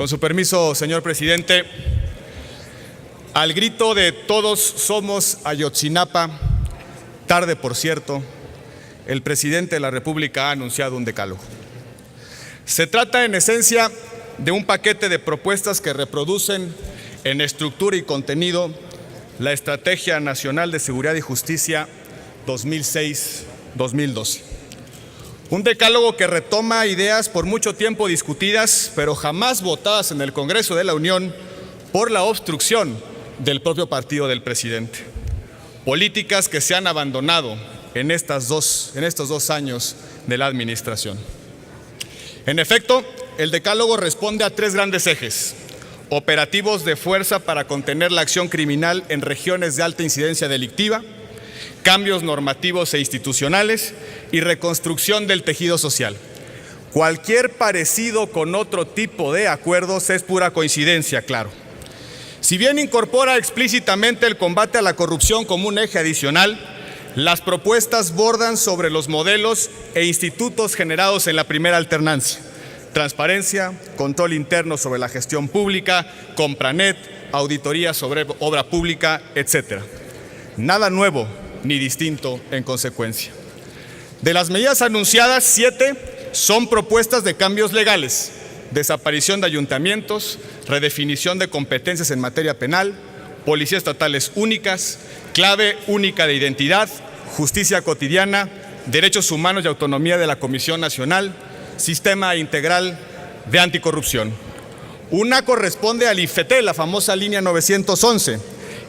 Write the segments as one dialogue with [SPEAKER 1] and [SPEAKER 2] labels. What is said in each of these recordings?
[SPEAKER 1] Con su permiso, señor presidente, al grito de todos somos Ayotzinapa, tarde por cierto, el presidente de la República ha anunciado un decálogo. Se trata en esencia de un paquete de propuestas que reproducen en estructura y contenido la Estrategia Nacional de Seguridad y Justicia 2006-2012. Un decálogo que retoma ideas por mucho tiempo discutidas, pero jamás votadas en el Congreso de la Unión por la obstrucción del propio partido del presidente. Políticas que se han abandonado en estos 2 años de la administración. En efecto, el decálogo responde a 3 grandes ejes: operativos de fuerza para contener la acción criminal en regiones de alta incidencia delictiva, cambios normativos e institucionales y reconstrucción del tejido social. Cualquier parecido con otro tipo de acuerdos es pura coincidencia, claro. Si bien incorpora explícitamente el combate a la corrupción como un eje adicional, las propuestas bordan sobre los modelos e institutos generados en la primera alternancia: transparencia, control interno sobre la gestión pública, Compranet, auditoría sobre obra pública, etc. Nada nuevo ni distinto en consecuencia. De las medidas anunciadas, 7 son propuestas de cambios legales: desaparición de ayuntamientos, redefinición de competencias en materia penal, policías estatales únicas, clave única de identidad, justicia cotidiana, derechos humanos y autonomía de la Comisión Nacional, sistema integral de anticorrupción. Una corresponde al IFETEL, la famosa línea 911,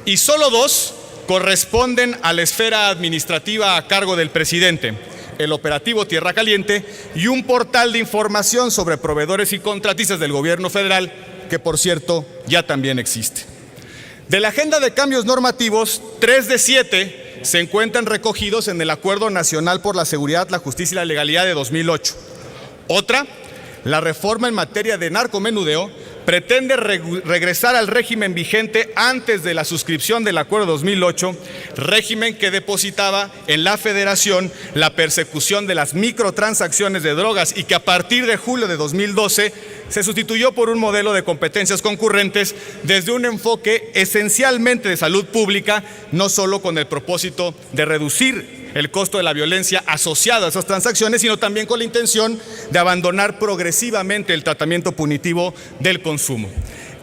[SPEAKER 1] y solo 2 corresponden a la esfera administrativa a cargo del presidente: el operativo Tierra Caliente y un portal de información sobre proveedores y contratistas del gobierno federal, que por cierto ya también existe. De la agenda de cambios normativos, 3 de 7 se encuentran recogidos en el Acuerdo Nacional por la Seguridad, la Justicia y la Legalidad de 2008. Otra, la reforma en materia de narcomenudeo, pretende regresar al régimen vigente antes de la suscripción del Acuerdo 2008, régimen que depositaba en la Federación la persecución de las microtransacciones de drogas y que a partir de julio de 2012 se sustituyó por un modelo de competencias concurrentes desde un enfoque esencialmente de salud pública, no solo con el propósito de reducir el costo de la violencia asociado a esas transacciones, sino también con la intención de abandonar progresivamente el tratamiento punitivo del consumo.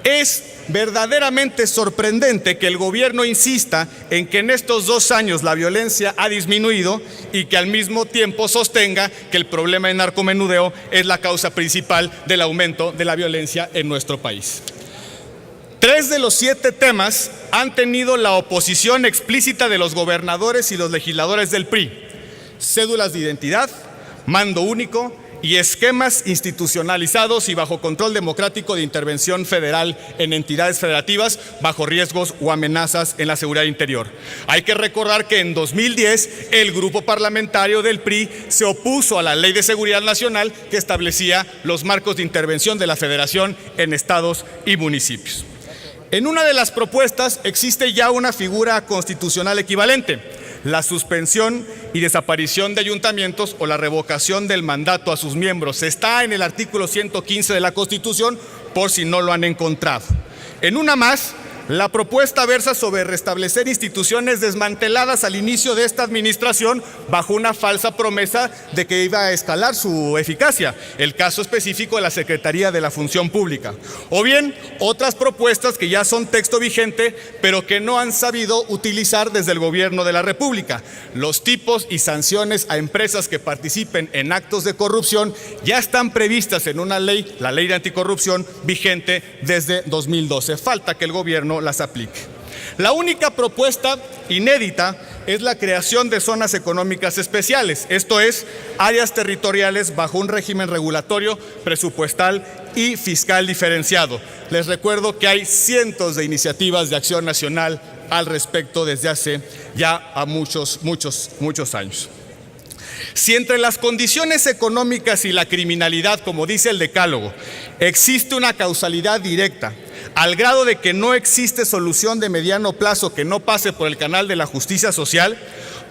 [SPEAKER 1] Es verdaderamente sorprendente que el gobierno insista en que en estos 2 años la violencia ha disminuido y que al mismo tiempo sostenga que el problema de narcomenudeo es la causa principal del aumento de la violencia en nuestro país. 3 de los 7 temas han tenido la oposición explícita de los gobernadores y los legisladores del PRI: cédulas de identidad, mando único y esquemas institucionalizados y bajo control democrático de intervención federal en entidades federativas bajo riesgos o amenazas en la seguridad interior. Hay que recordar que en 2010 el grupo parlamentario del PRI se opuso a la Ley de Seguridad Nacional que establecía los marcos de intervención de la Federación en estados y municipios. En una de las propuestas existe ya una figura constitucional equivalente: la suspensión y desaparición de ayuntamientos o la revocación del mandato a sus miembros. Está en el artículo 115 de la Constitución, por si no lo han encontrado. En una más, la propuesta versa sobre restablecer instituciones desmanteladas al inicio de esta administración bajo una falsa promesa de que iba a escalar su eficacia, el caso específico de la Secretaría de la Función Pública. O bien, otras propuestas que ya son texto vigente, pero que no han sabido utilizar desde el gobierno de la República. Los tipos y sanciones a empresas que participen en actos de corrupción ya están previstas en una ley, la Ley de Anticorrupción, vigente desde 2012. Falta que el gobierno las aplique. La única propuesta inédita es la creación de zonas económicas especiales, esto es, áreas territoriales bajo un régimen regulatorio, presupuestal y fiscal diferenciado. Les recuerdo que hay cientos de iniciativas de acción nacional al respecto desde hace ya muchos años. Si entre las condiciones económicas y la criminalidad, como dice el decálogo, existe una causalidad directa, al grado de que no existe solución de mediano plazo que no pase por el canal de la justicia social,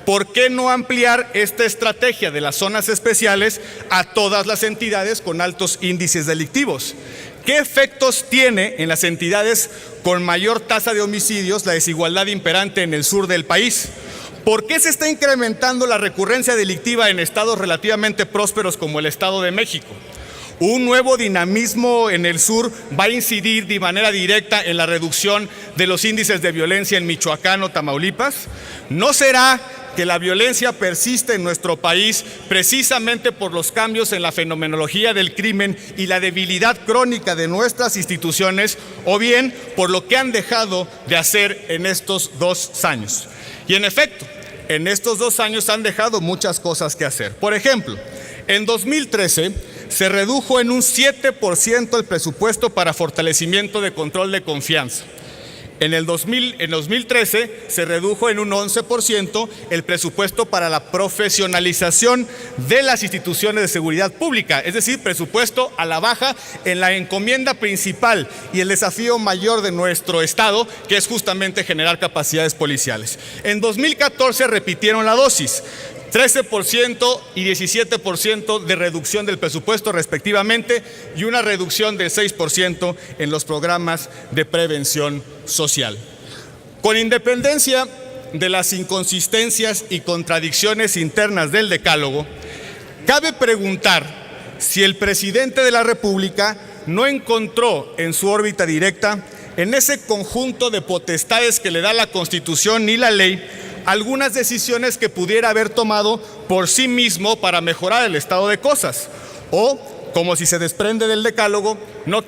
[SPEAKER 1] ¿por qué no ampliar esta estrategia de las zonas especiales a todas las entidades con altos índices delictivos? ¿qué efectos tiene en las entidades con mayor tasa de homicidios la desigualdad imperante en el sur del país? ¿Por qué se está incrementando la recurrencia delictiva en estados relativamente prósperos como el Estado de México? Un nuevo dinamismo en el sur va a incidir de manera directa en la reducción de los índices de violencia en Michoacán o Tamaulipas. ¿No será que la violencia persiste en nuestro país precisamente por los cambios en la fenomenología del crimen y la debilidad crónica de nuestras instituciones, o bien por lo que han dejado de hacer en estos 2 años? Y en efecto, en estos 2 años han dejado muchas cosas que hacer. Por ejemplo, en 2013 se redujo en un 7% el presupuesto para fortalecimiento de control de confianza. En 2013 se redujo en un 11% el presupuesto para la profesionalización de las instituciones de seguridad pública, es decir, presupuesto a la baja en la encomienda principal y el desafío mayor de nuestro Estado, que es justamente generar capacidades policiales. En 2014 repitieron la dosis. 13% y 17% de reducción del presupuesto respectivamente y una reducción del 6% en los programas de prevención social. Con independencia de las inconsistencias y contradicciones internas del decálogo, cabe preguntar si el presidente de la República no encontró en su órbita directa, en ese conjunto de potestades que le da la Constitución y la ley, algunas decisiones que pudiera haber tomado por sí mismo para mejorar el estado de cosas, o, como si se desprende del decálogo, no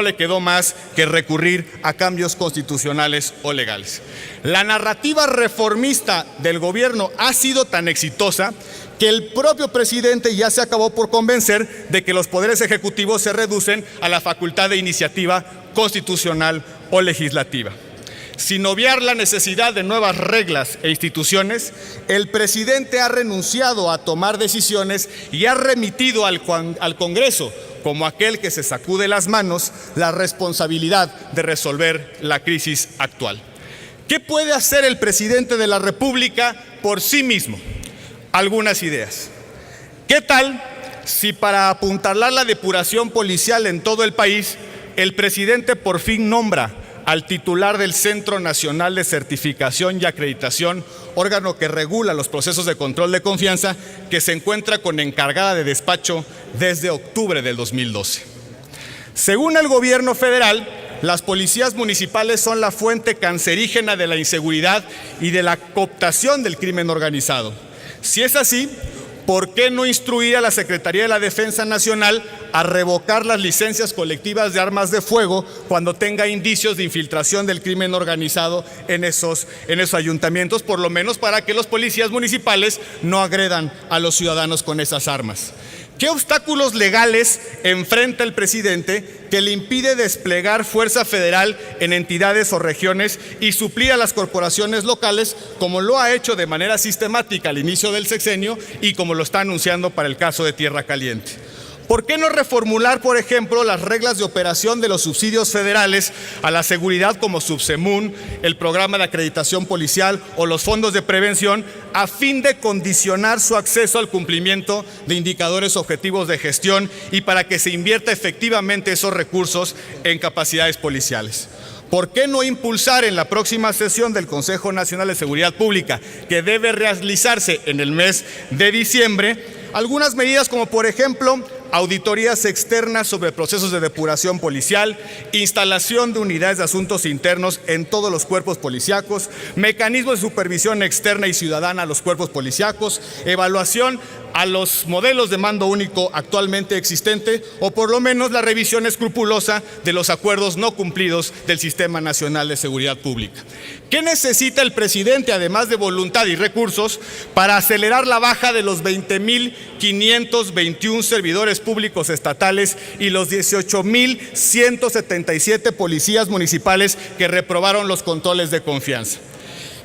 [SPEAKER 1] le quedó más que recurrir a cambios constitucionales o legales. La narrativa reformista del gobierno ha sido tan exitosa que el propio presidente ya se acabó por convencer de que los poderes ejecutivos se reducen a la facultad de iniciativa constitucional o legislativa. Sin obviar la necesidad de nuevas reglas e instituciones, el presidente ha renunciado a tomar decisiones y ha remitido al Congreso, como aquel que se sacude las manos, la responsabilidad de resolver la crisis actual. ¿Qué puede hacer el presidente de la República por sí mismo? Algunas ideas. ¿Qué tal si para apuntalar la depuración policial en todo el país, el presidente por fin nombra al titular del Centro Nacional de Certificación y Acreditación, órgano que regula los procesos de control de confianza, que se encuentra con encargada de despacho desde octubre del 2012? Según el gobierno federal, las policías municipales son la fuente cancerígena de la inseguridad y de la cooptación del crimen organizado. Si es así, ¿por qué no instruir a la Secretaría de la Defensa Nacional a revocar las licencias colectivas de armas de fuego cuando tenga indicios de infiltración del crimen organizado en esos ayuntamientos, por lo menos para que los policías municipales no agredan a los ciudadanos con esas armas? ¿Qué obstáculos legales enfrenta el presidente que le impide desplegar fuerza federal en entidades o regiones y suplir a las corporaciones locales, como lo ha hecho de manera sistemática al inicio del sexenio y como lo está anunciando para el caso de Tierra Caliente? ¿Por qué no reformular, por ejemplo, las reglas de operación de los subsidios federales a la seguridad como Subsemun, el programa de acreditación policial o los fondos de prevención, a fin de condicionar su acceso al cumplimiento de indicadores objetivos de gestión y para que se invierta efectivamente esos recursos en capacidades policiales? ¿Por qué no impulsar en la próxima sesión del Consejo Nacional de Seguridad Pública, que debe realizarse en el mes de diciembre, algunas medidas como, por ejemplo, auditorías externas sobre procesos de depuración policial, instalación de unidades de asuntos internos en todos los cuerpos policíacos, mecanismos de supervisión externa y ciudadana a los cuerpos policíacos, evaluación a los modelos de mando único actualmente existente o por lo menos la revisión escrupulosa de los acuerdos no cumplidos del Sistema Nacional de Seguridad Pública? ¿Qué necesita el presidente, además de voluntad y recursos, para acelerar la baja de los 20.521 servidores públicos estatales y los 18.177 policías municipales que reprobaron los controles de confianza?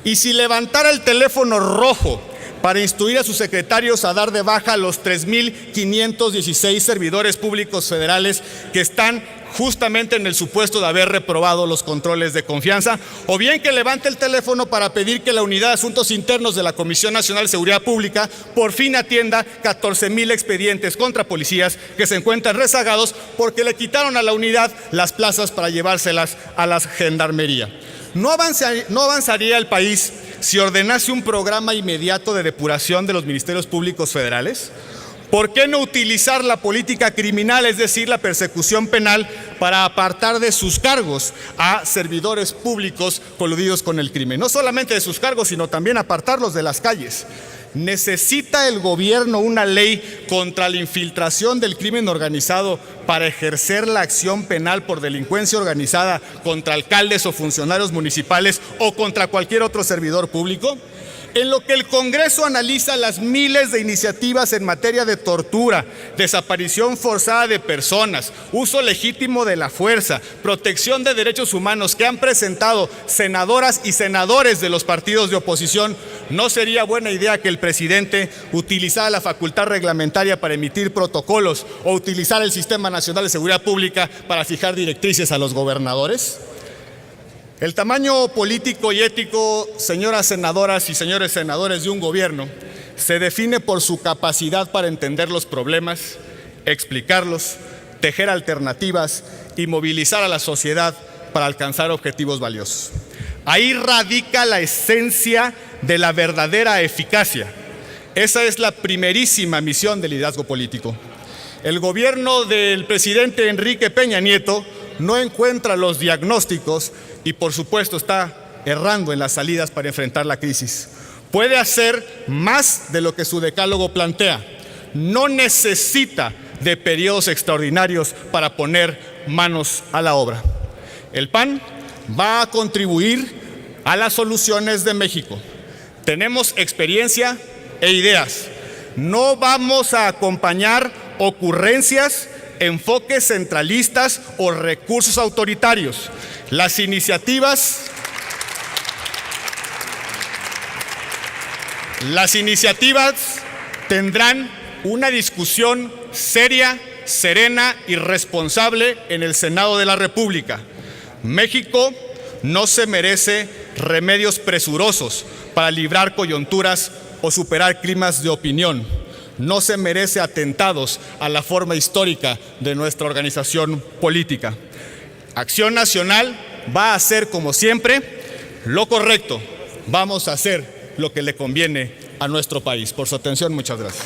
[SPEAKER 1] Y si levantara el teléfono rojo para instruir a sus secretarios a dar de baja a los 3.516 servidores públicos federales que están justamente en el supuesto de haber reprobado los controles de confianza, o bien que levante el teléfono para pedir que la Unidad de Asuntos Internos de la Comisión Nacional de Seguridad Pública por fin atienda 14,000 expedientes contra policías que se encuentran rezagados porque le quitaron a la unidad las plazas para llevárselas a la gendarmería. ¿No avanzaría el país si ordenase un programa inmediato de depuración de los ministerios públicos federales? ¿Por qué no utilizar la política criminal, es decir, la persecución penal, para apartar de sus cargos a servidores públicos coludidos con el crimen? No solamente de sus cargos, sino también apartarlos de las calles. ¿Necesita el gobierno una ley contra la infiltración del crimen organizado para ejercer la acción penal por delincuencia organizada contra alcaldes o funcionarios municipales o contra cualquier otro servidor público? En lo que el Congreso analiza las miles de iniciativas en materia de tortura, desaparición forzada de personas, uso legítimo de la fuerza, protección de derechos humanos que han presentado senadoras y senadores de los partidos de oposición, ¿no sería buena idea que el presidente utilizara la facultad reglamentaria para emitir protocolos o utilizar el Sistema Nacional de Seguridad Pública para fijar directrices a los gobernadores? El tamaño político y ético, señoras senadoras y señores senadores, de un gobierno se define por su capacidad para entender los problemas, explicarlos, tejer alternativas y movilizar a la sociedad para alcanzar objetivos valiosos. Ahí radica la esencia de la verdadera eficacia. Esa es la primerísima misión del liderazgo político. El gobierno del presidente Enrique Peña Nieto no encuentra los diagnósticos y, por supuesto, está errando en las salidas para enfrentar la crisis. Puede hacer más de lo que su decálogo plantea. No necesita de periodos extraordinarios para poner manos a la obra. El PAN va a contribuir a las soluciones de México. Tenemos experiencia e ideas. No vamos a acompañar ocurrencias, enfoques centralistas o recursos autoritarios. Las iniciativas tendrán una discusión seria, serena y responsable en el Senado de la República. México no se merece remedios presurosos para librar coyunturas o superar climas de opinión. No se merece atentados a la forma histórica de nuestra organización política. Acción Nacional va a hacer, como siempre, lo correcto. Vamos a hacer lo que le conviene a nuestro país. Por su atención, muchas gracias.